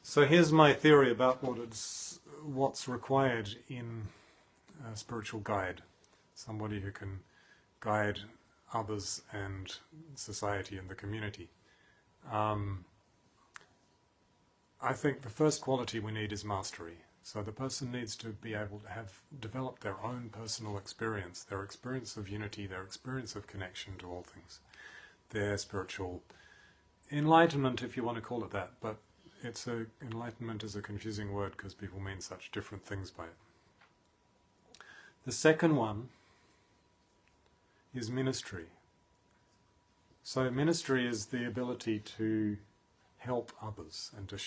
So here's my theory about what's required in a spiritual guide. Somebody who can guide others and society and the community. I think the first quality we need is mastery. So the person needs to be able to have developed their own personal experience, their experience of unity, their experience of connection to all things, their spiritual enlightenment, if you want to call it that, but enlightenment is a confusing word because people mean such different things by it. The second one is ministry. So ministry is the ability to help others and to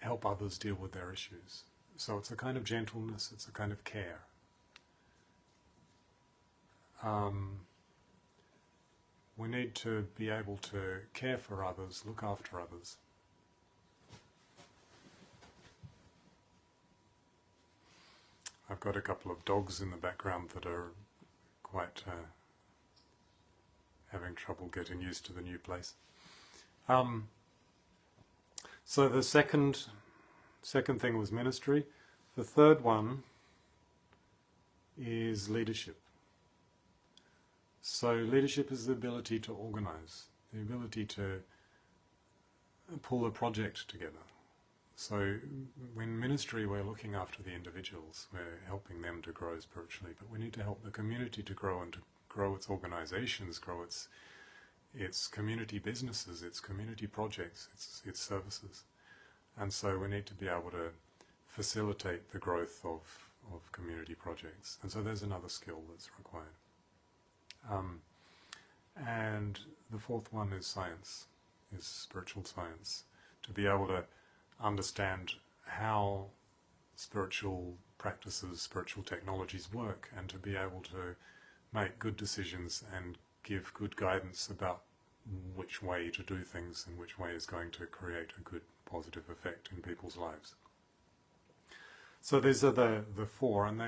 help others deal with their issues. So it's a kind of gentleness, it's a kind of care. We need to be able to care for others, look after others. I've got a couple of dogs in the background that are quite having trouble getting used to the new place. So the second thing was ministry. The third one is leadership. So leadership is the ability to organize, the ability to pull a project together. So in ministry we're looking after the individuals, we're helping them to grow spiritually, but we need to help the community to grow and to grow its organizations, grow its community businesses, its community projects, its services. And so we need to be able to facilitate the growth of community projects. And so there's another skill that's required. And the fourth one is science, is spiritual science, to be able to understand how spiritual practices, spiritual technologies work, and to be able to make good decisions and give good guidance about which way to do things and which way is going to create a good positive effect in people's lives. So these are the four, and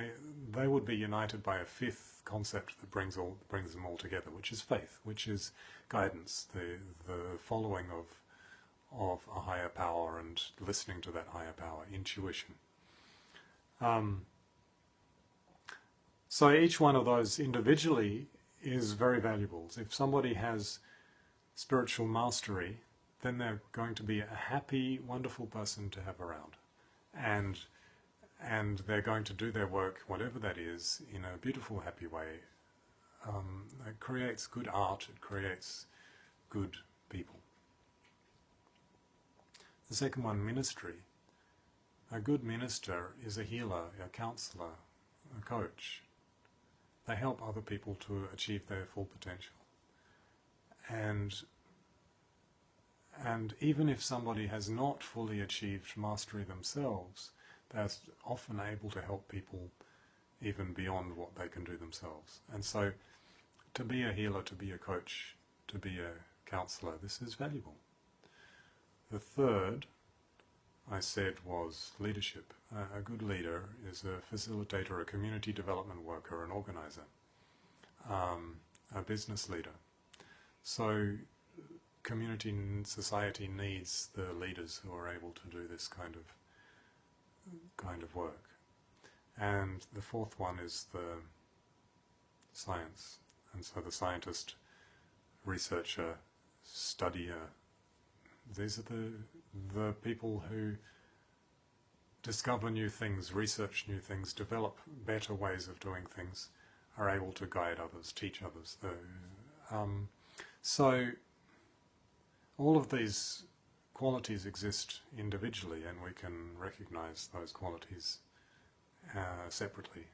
they would be united by a fifth concept that brings them all together, which is faith, which is guidance, the following of a higher power and listening to that higher power, intuition. So each one of those individually is very valuable. If somebody has spiritual mastery, then they're going to be a happy, wonderful person to have around. And they're going to do their work, whatever that is, in a beautiful, happy way. It creates good art, it creates good people. The second one, ministry. A good minister is a healer, a counselor, a coach. They help other people to achieve their full potential. And even if somebody has not fully achieved mastery themselves, they're often able to help people even beyond what they can do themselves. And so to be a healer, to be a coach, to be a counselor, this is valuable. The third, I said, was leadership. A good leader is a facilitator, a community development worker, an organizer, a business leader. So community and society needs the leaders who are able to do this kind of work. And the fourth one is the science. And so the scientist, researcher, studier, these are the people who discover new things, research new things, develop better ways of doing things, are able to guide others, teach others. So all of these qualities exist individually, and we can recognize those qualities separately.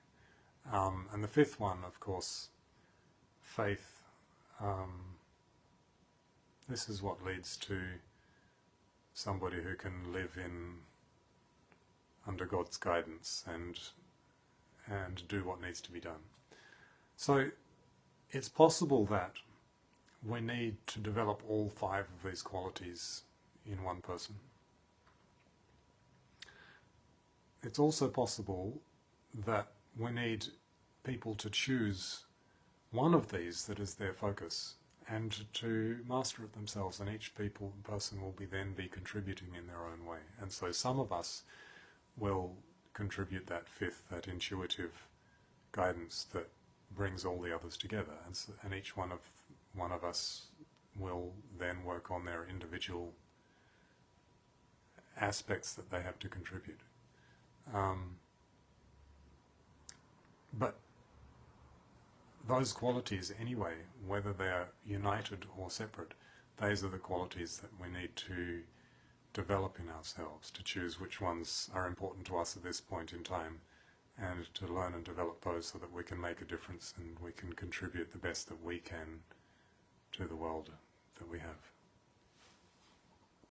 And the fifth one, of course, faith. This is what leads to somebody who can live under God's guidance and do what needs to be done. So it's possible that we need to develop all five of these qualities in one person. It's also possible that we need people to choose one of these that is their focus and to master it themselves, and each person will then be contributing in their own way. And so some of us will contribute that fifth, that intuitive guidance that brings all the others together, and each one of us will then work on their individual aspects that they have to contribute. But those qualities anyway, whether they're united or separate, those are the qualities that we need to develop in ourselves, to choose which ones are important to us at this point in time, and to learn and develop those so that we can make a difference and we can contribute the best that we can to the world that we have.